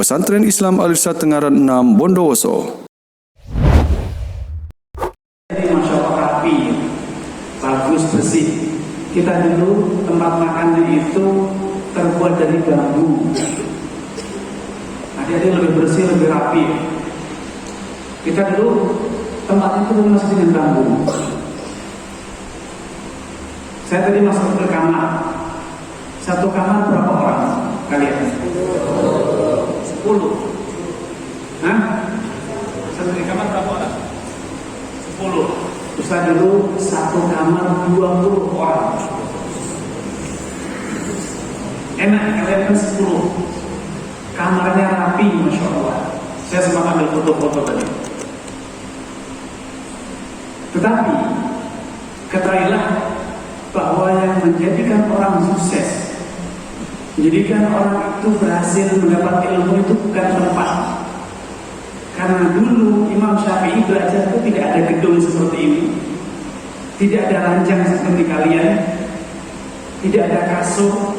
Pesantren Islam Al-Irsyad Tengaran 6 Bondowoso. Jadi Masya Allah rapi, bagus, bersih. Kita dulu tempat makannya itu terbuat dari bambu. Jadi lebih bersih, lebih rapi. Kita dulu tempat itu masih dengan bambu. Saya tadi masuk ke kamar. Satu kamar berapa orang kalian? 10. Hah? Satu di kamar berapa orang? 10. Ustaz dulu satu kamar 20 orang. Enak, kalian kan 10. Kamarnya rapi, Masya Allah. Saya sempat ambil foto-foto tadi. Tetapi ketahuilah bahwa yang menjadikan orang sukses, menjadikan orang itu berhasil mendapat ilmu itu bukan tempat. Karena dulu Imam Syafi'i belajar itu tidak ada gedung seperti ini, tidak ada ranjang seperti kalian, tidak ada kasur,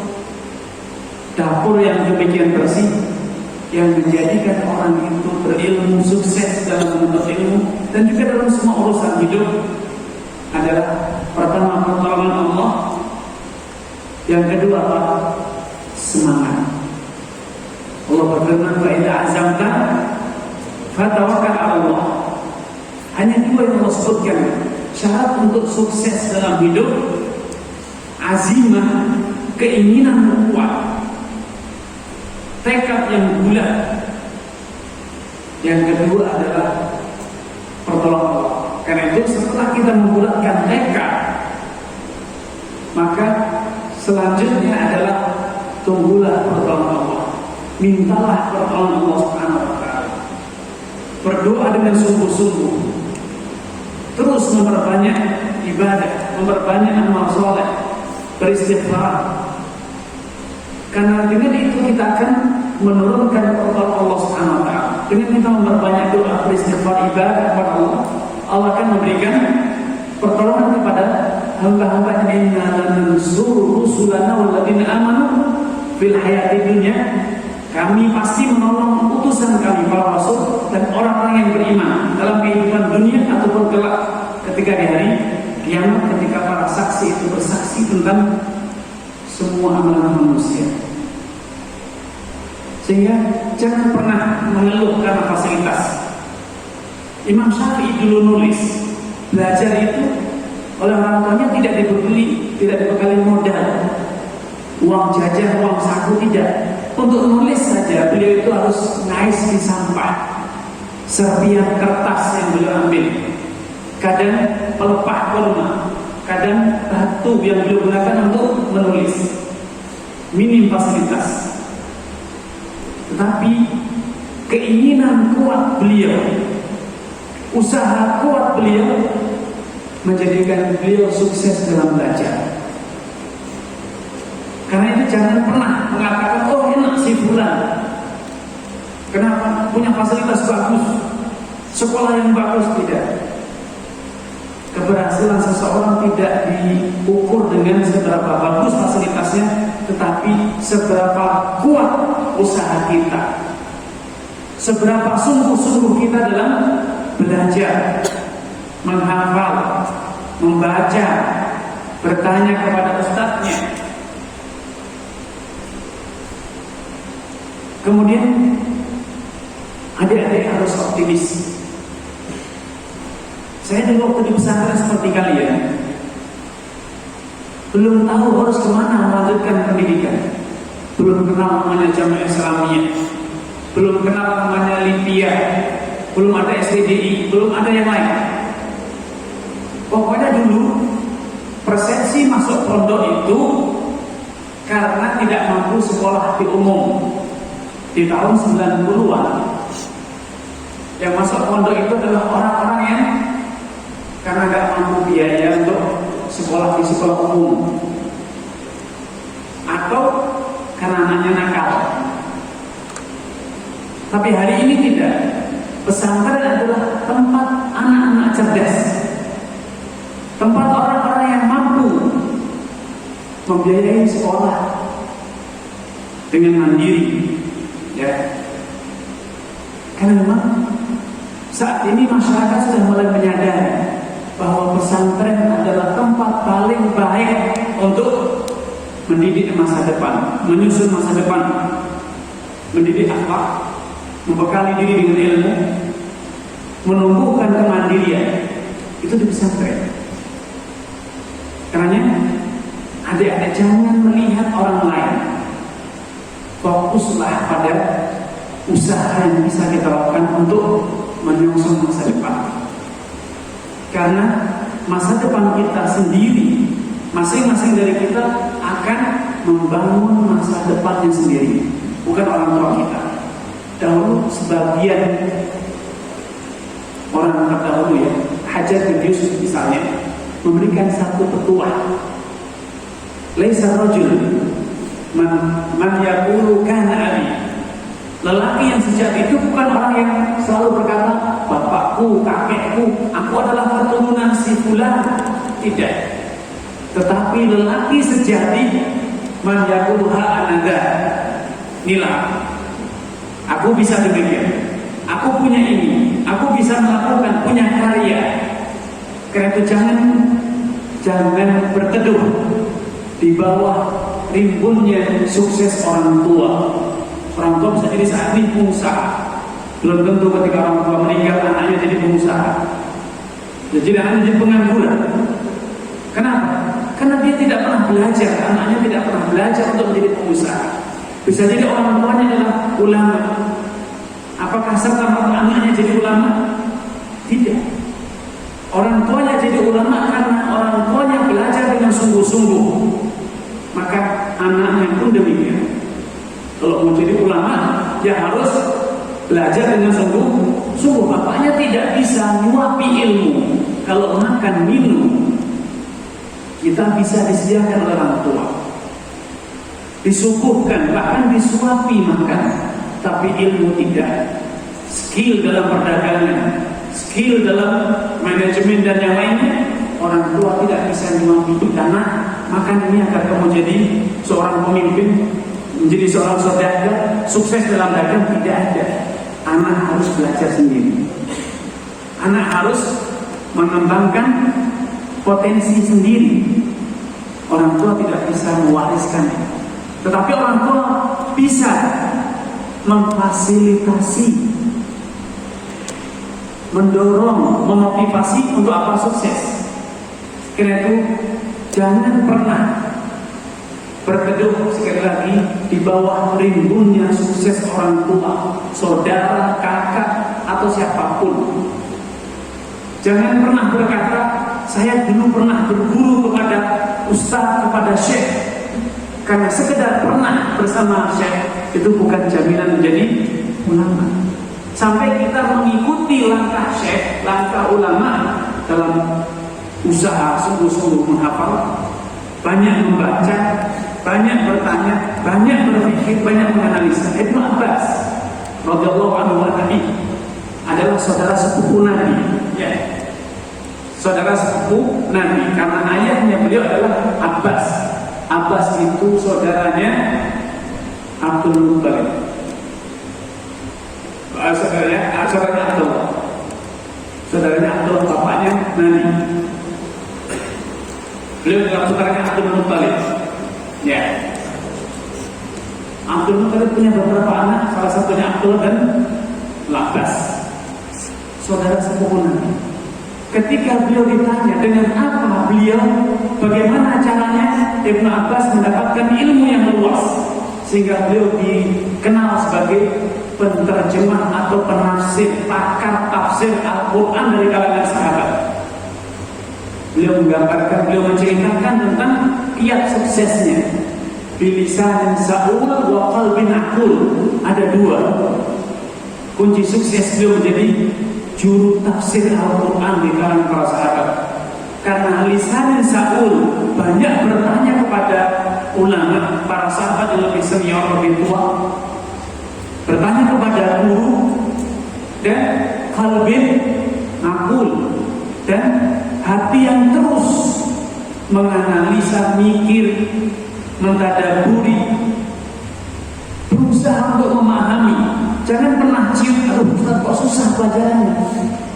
dapur yang demikian bersih. Yang menjadikan orang itu berilmu, sukses dalam menuntut ilmu dan juga dalam semua urusan hidup adalah pertama pertolongan Allah, yang kedua semangat. Allah berfirman, "Wa idza azamta fatawakkal 'ala Allah." Hanya dua yang Allah sebutkan syarat untuk sukses dalam hidup: azimah, keinginan kuat, tekad yang bulat. Yang kedua adalah pertolongan Allah. Karena itu setelah kita membulatkan tekad, maka selanjutnya adalah tunggulah pertolongan Allah. Mintalah pertolongan Allah Subhanahu wa taala. Berdoa dengan sungguh-sungguh. Terus memperbanyak ibadah, memperbanyak amal soleh, beristighfar. Karena dengan itu kita akan menurunkan pertolongan Allah Subhanahu wa taala. Dengan kita memperbanyak doa, beristighfar, ibadah kepada Allah, Allah akan memberikan pertolongan kepada hamba-hamba-Nya. Inna lanansuru rusulana walladzina amanu fil hayati dunya. Kami pasti menolong utusan kami para rasul dan orang-orang yang beriman dalam kehidupan dunia ataupun kelak ketika di hari kiamat, ketika para saksi itu bersaksi tentang semua amalan manusia. Sehingga jangan pernah mengeluh karena fasilitas. Imam Syafi'i dulu nulis, belajar itu oleh orang tuanya tidak dibekali, tidak dibekali modal, uang jajan, uang saku, tidak. Untuk nulis saja beliau itu harus ngais di sampah, serpihan kertas yang beliau ambil, kadang pelepah pulma, kadang batu yang beliau gunakan untuk menulis. Minim fasilitas, tetapi keinginan kuat beliau, usaha kuat beliau menjadikan beliau sukses dalam belajar. Karena itu jangan pernah mengatakan, oh enak si fulan, kenapa punya fasilitas bagus, sekolah yang bagus. Tidak. Keberhasilan seseorang tidak diukur dengan seberapa bagus fasilitasnya, tetapi seberapa kuat usaha kita, seberapa sungguh-sungguh kita dalam belajar, menghafal, membaca, bertanya kepada ustadznya. Kemudian adik-adik harus optimis. Saya dulu waktu di pesantren seperti kalian, belum tahu harus kemana melanjutkan pendidikan. Belum kenal namanya Jamiah Islamiyah, belum kenal namanya Libya, belum ada SDDI, belum ada yang lain. Pokoknya dulu persepsi masuk pondok itu karena tidak mampu sekolah di umum. Di tahun 90-an yang masuk pondok itu adalah orang-orang yang karena tidak mampu biaya untuk sekolah di sekolah umum, atau karena anaknya nakal. Tapi hari ini tidak. Pesantren adalah tempat anak-anak cerdas, tempat orang-orang yang mampu membiayai sekolah dengan mandiri, ya, Karena memang saat ini masyarakat sudah mulai menyadari bahwa pesantren adalah tempat paling baik untuk mendidik masa depan, menyusun masa depan, mendidik akhlak, membekali diri dengan ilmu, menumbuhkan kemandirian. Itu di pesantren. Karena adik-adik jangan melihat orang lain, fokuslah pada usaha yang bisa kita lakukan untuk menyongsong masa depan. Karena masa depan kita sendiri, masing-masing dari kita akan membangun masa depannya sendiri, bukan orang tua kita. Dahulu sebagian orang terdahulu ya, Hajar bin Yusuf misalnya, memberikan satu petuah. Laisa rajul man yaqulu kana abi. Lelaki yang sejati itu bukan orang yang selalu berkata, bapakku, kakekku, aku adalah keturunan si fulan. Tidak. Tetapi lelaki sejati man yaqulu ha anada. Inilah aku bisa demikian. Aku punya ini, aku bisa melakukan, punya karya. Karena itu jangan berteduh di bawah rimbunnya sukses orang tua. Orang tua bisa jadi saat ini pengusaha. Belum tentu ketika orang tua meninggal anaknya jadi pengusaha. Jadi anaknya jadi pengangguran. Kenapa? Karena dia tidak pernah belajar, anaknya tidak pernah belajar untuk menjadi pengusaha. Bisa jadi orang tuanya adalah ulama. Apakah serta-merta anaknya jadi ulama? Tidak. Orang tuanya jadi ulama karena orang tuanya belajar dengan sungguh-sungguh. Maka anaknya pun demikian. Kalau mau jadi ulama, ya harus belajar dengan sungguh-sungguh. Bapaknya tidak bisa nyuapi ilmu. Kalau makan minum, kita bisa disediakan oleh orang tua, disuguhkan, bahkan disuapi makan. Tapi ilmu tidak. Skill dalam perdagangan, skill dalam manajemen dan yang lainnya, orang tua tidak bisa nyuapi. Karena makan ini agar kamu jadi seorang pemimpin, menjadi seorang saudagar, sukses dalam dagang, tidak ada. Anak harus belajar sendiri. Anak harus mengembangkan potensi sendiri. Orang tua tidak bisa mewariskan. Tetapi orang tua bisa memfasilitasi, mendorong, memotivasi untuk apa? Sukses. Karena itu jangan pernah berteduh sekali lagi di bawah rimbunnya sukses orang tua, saudara, kakak, atau siapapun. Jangan pernah berkata, saya dulu pernah berguru kepada ustaz, kepada syekh. Karena sekedar pernah bersama syekh itu bukan jaminan menjadi ulama. Sampai kita mengikuti langkah syekh, langkah ulama dalam usaha sungguh-sungguh menghafal, banyak membaca, banyak bertanya, banyak berpikir, banyak menganalisa. Ibnu Abbas radhiyallahu anhu adalah saudara sepupu Nabi, ya. Saudara sepupu Nabi karena ayahnya beliau adalah Abbas. Abbas itu saudaranya Abdul Muttalib. Saudaranya Abdullah. Saudaranya Abdullah, bapaknya Nabi. Beliau adalah saudaranya Abdul Muttalib. Ya. Abdul Muttalib punya beberapa anak, salah satunya Abdullah dan Abbas. Saudara sepupu Nabi. Ketika beliau ditanya dengan apa beliau, bagaimana caranya Ibnu Abbas mendapatkan ilmu yang luas sehingga beliau dikenal sebagai penterjemah atau penafsir, pakar tafsir Al-Quran dari kalangan sahabat. Beliau menggambarkan, beliau menceritakan tentang kiat suksesnya. Bilisanin sa'ul wa qalbin aqul. Ada dua kunci sukses beliau menjadi juru tafsir Al-Quran di kalangan para sahabat. Karena lisanin sa'ul, banyak bertanya kepada ulama, para sahabat yang lebih senior, lebih tua, bertanya kepada guru, dan qalbin aqul, dan hati yang terus menganalisa, mikir, mentadaburi, berusaha untuk memahami Jangan pernah ciut, aduh Ustaz kok susah pelajarannya.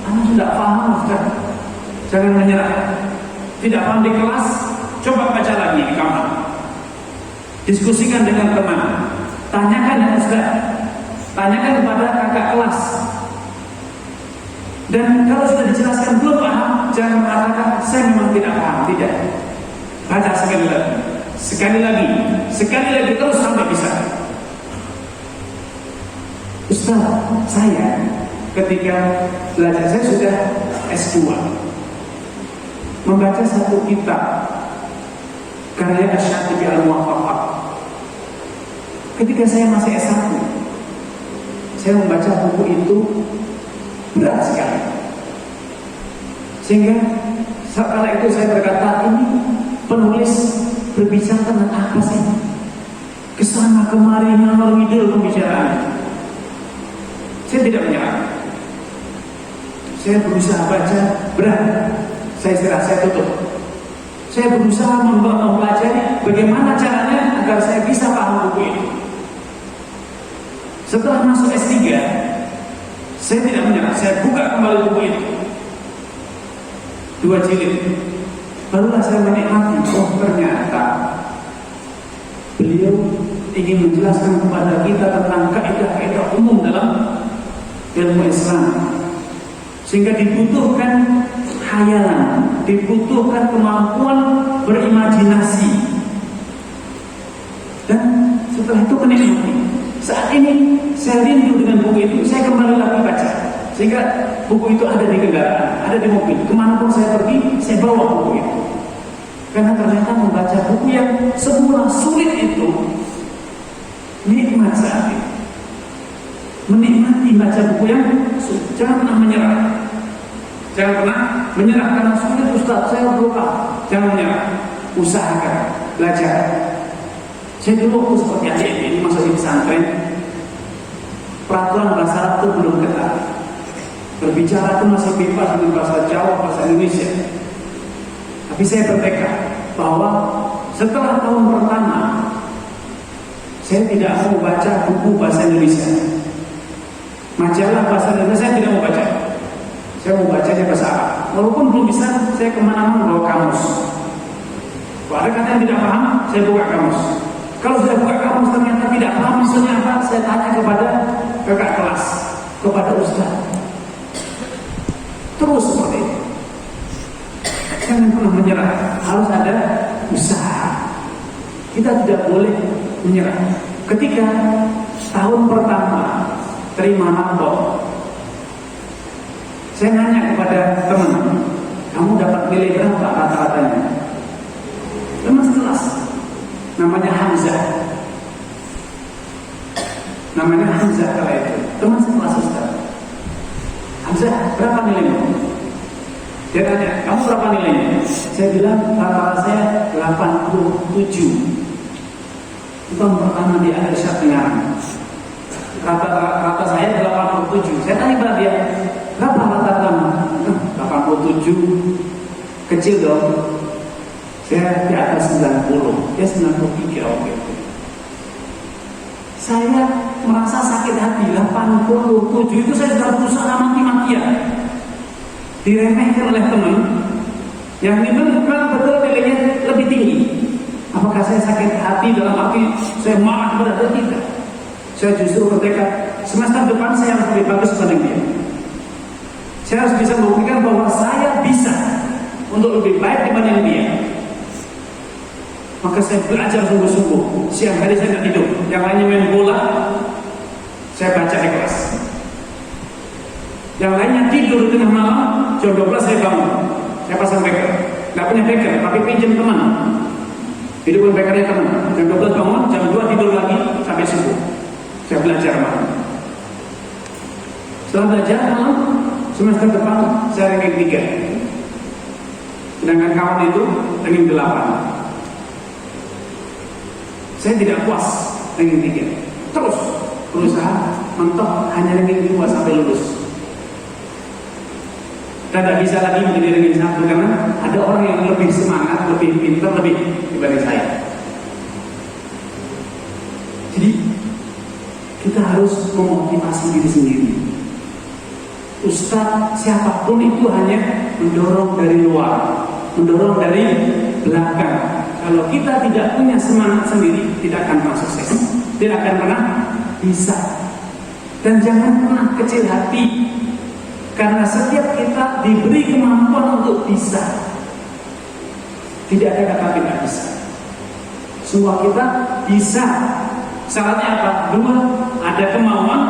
Anak sudah paham Ustaz. Jangan menyerah. Tidak paham di kelas, coba baca lagi di kamar. Diskusikan dengan teman. Tanyakan ya Ustaz. Tanyakan kepada kakak kelas. Dan kalau sudah dijelaskan belum paham, jangan mengatakan saya memang tidak paham. Tidak. Baca sekali lagi. Sekali lagi. Sekali lagi terus sampai bisa. Ustaz, saya ketika belajar, saya sudah S2, membaca satu kitab karya Asy-Syatibi Al-Muwaffaq. Ketika saya masih S1, saya membaca buku itu berat sekali. Sehingga kala itu saya berkata, ini penulis berbicara tentang apa sih? Kesana kemari ngalor ngidul pembicaraan. Saya tidak menyerah. Saya berusaha baca berat. Saya istirahat, saya tutup. Saya berusaha mempelajari bagaimana caranya agar saya bisa paham buku itu. Setelah masuk S3, saya tidak menyerah. Saya buka kembali buku itu. 2 jilid. Barulah saya menikmati. Oh, ternyata beliau ingin menjelaskan kepada kita tentang kaidah-kaidah umum dalam ilmu Islam, sehingga dibutuhkan khayalan, dibutuhkan kemampuan berimajinasi. Dan setelah itu menikmati. Saat ini saya rindu dengan buku itu, saya kembali lagi baca. Sehingga buku itu ada di kendaraan, ada di mobil. Kemanapun saya pergi, saya bawa buku itu. Karena ternyata membaca buku yang semula sulit itu nikmat saat itu. Menikmati baca buku yang jangan pernah menyerah. Jangan pernah menyerah karena sulit Ustaz, saya lupa. Jangan menyerah. Usahakan, belajar. Saya dulu waktu seperti adik ini masuk di pesantren, peraturan bahasa Arab itu belum ketat. Berbicara itu masih bebas dengan bahasa Jawa, bahasa Indonesia. Tapi saya bertekad bahwa setelah tahun pertama saya tidak mau baca buku bahasa Indonesia. Majalah bahasa Indonesia saya tidak mau baca. Saya mau bacanya bahasa Arab. Walaupun belum bisa, saya kemana-mana bawa kamus. Kalau ada kata yang tidak paham, saya buka kamus. Kalau sudah buka kamus ternyata tidak paham maksudnya apa, saya tanya kepada kakak kelas, kepada ustaz. Terus seperti itu. Jangan pernah menyerah. Harus ada usaha. Kita tidak boleh menyerah. Ketika tahun pertama terima rapor, saya nanya kepada teman, kamu dapat nilai berapa rata-ratanya? Teman sekelas, namanya Hamzah. Namanya Hamzah kala itu. Teman sekelas Ustaz. Hamzah, berapa nilaimu? Dia tanya, kamu berapa nilainya? Saya bilang, rata-rata saya 87. Itu tahun pertama di Al-Irsyad Tengaran. Rata saya 87. Saya tanya pada dia, berapa rata-rata? 87. Kecil dong. Saya di atas 90. Dia 93. Oke. Saya merasa sakit hati. 87 itu saya sudah berusaha mati-matian. Diremehkan oleh teman yang memang betul nilainya lebih tinggi. Apakah saya sakit hati dalam arti saya marah kepada dia? Tidak. Saya justru bertekad semester depan saya harus lebih bagus dibanding dia. Saya harus bisa membuktikan bahwa saya bisa untuk lebih baik dibanding dia. Maka saya belajar sungguh-sungguh. Siang hari saya tidak tidur. Yang lainnya main bola, saya baca di kelas. Yang lainnya tidur di tengah malam, jam 12 saya bangun. Saya pasang beker. Nggak punya beker, tapi pinjam teman. Hidupkan bekernya teman. Jam 12 bangun, jam 2 tidur lagi sampai subuh. Saya belajar malam. Setelah belajar malam, semester depan saya ranking 3. Sedangkan kawan itu ranking 8. Saya tidak puas ranking 3. Terus berusaha mentok hanya ranking 2 sampai lulus. Dan tidak bisa lagi menjadi ranking 1 karena ada orang yang lebih semangat, lebih pintar, lebih dibanding saya. Jadi kita kita harus memotivasi diri sendiri. Ustadz siapapun itu hanya mendorong dari luar, mendorong dari belakang. Kalau kita tidak punya semangat sendiri, tidak akan pernah sukses, tidak akan pernah bisa. Dan jangan pernah kecil hati, karena setiap kita diberi kemampuan untuk bisa. Tidak ada kata tidak bisa. Semua kita bisa. Syaratnya apa? Dua, ada kemauan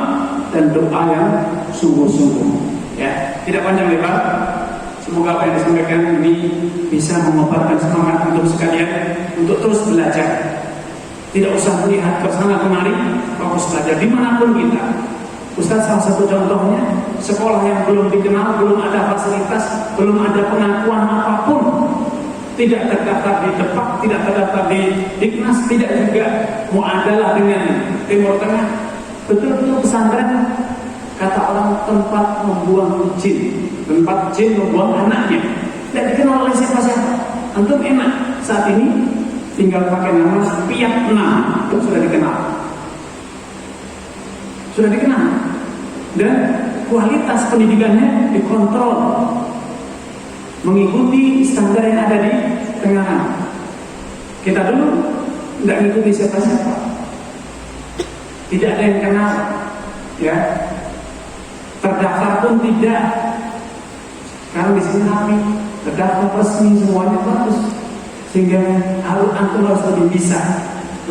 dan doa yang sungguh-sungguh. Ya, tidak panjang lebar. Semoga apa yang disampaikan ini bisa mengobarkan semangat untuk sekalian untuk terus belajar. Tidak usah melihat ke sana kemari, fokus belajar dimanapun kita. Ustaz, salah satu contohnya sekolah yang belum dikenal, belum ada fasilitas, belum ada pengakuan apapun, tidak terdaftar di Depak, tidak terdaftar di Diknas, tidak juga muadalah dengan Timur Tengah. Betul-betul pesantren, kata orang, tempat membuang jin, tempat jin membuang anaknya. Tidak dikenal oleh siapa-siapa. Antum enak saat ini tinggal pakai nama Piat 6, itu sudah dikenal. Sudah dikenal. Dan kualitas pendidikannya dikontrol, mengikuti standar yang ada di tengah. Kita dulu tidak mengikuti siapa-siapa, tidak ada yang kenal, ya. Terdaftar pun tidak. Sekarang di sini rapi, terdaftar resmi, semuanya bagus, sehingga antum harus lebih bisa,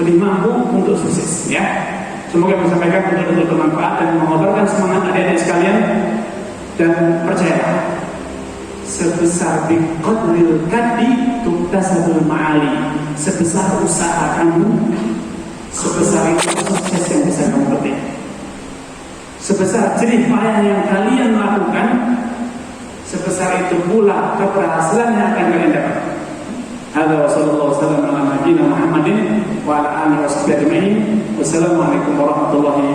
lebih mampu untuk sukses, ya. Semoga bisa sampaikan betul-betul bermanfaat dan mengobarkan semangat adik-adik sekalian. Dan percaya, sebesar biqadril kaddi tuktasabul ma'ali. Sebesar usaha kamu, sebesar itu sukses yang bisa kamu petik. Sebesar jerih payah yang kalian lakukan, sebesar itu pula keberhasilan yang akan kalian dapat. Hadza wa sallallahu wasallam ala nabiyyina Muhammadin wa ala alihi washabihi ajma'in. Wassalamualaikum warahmatullahi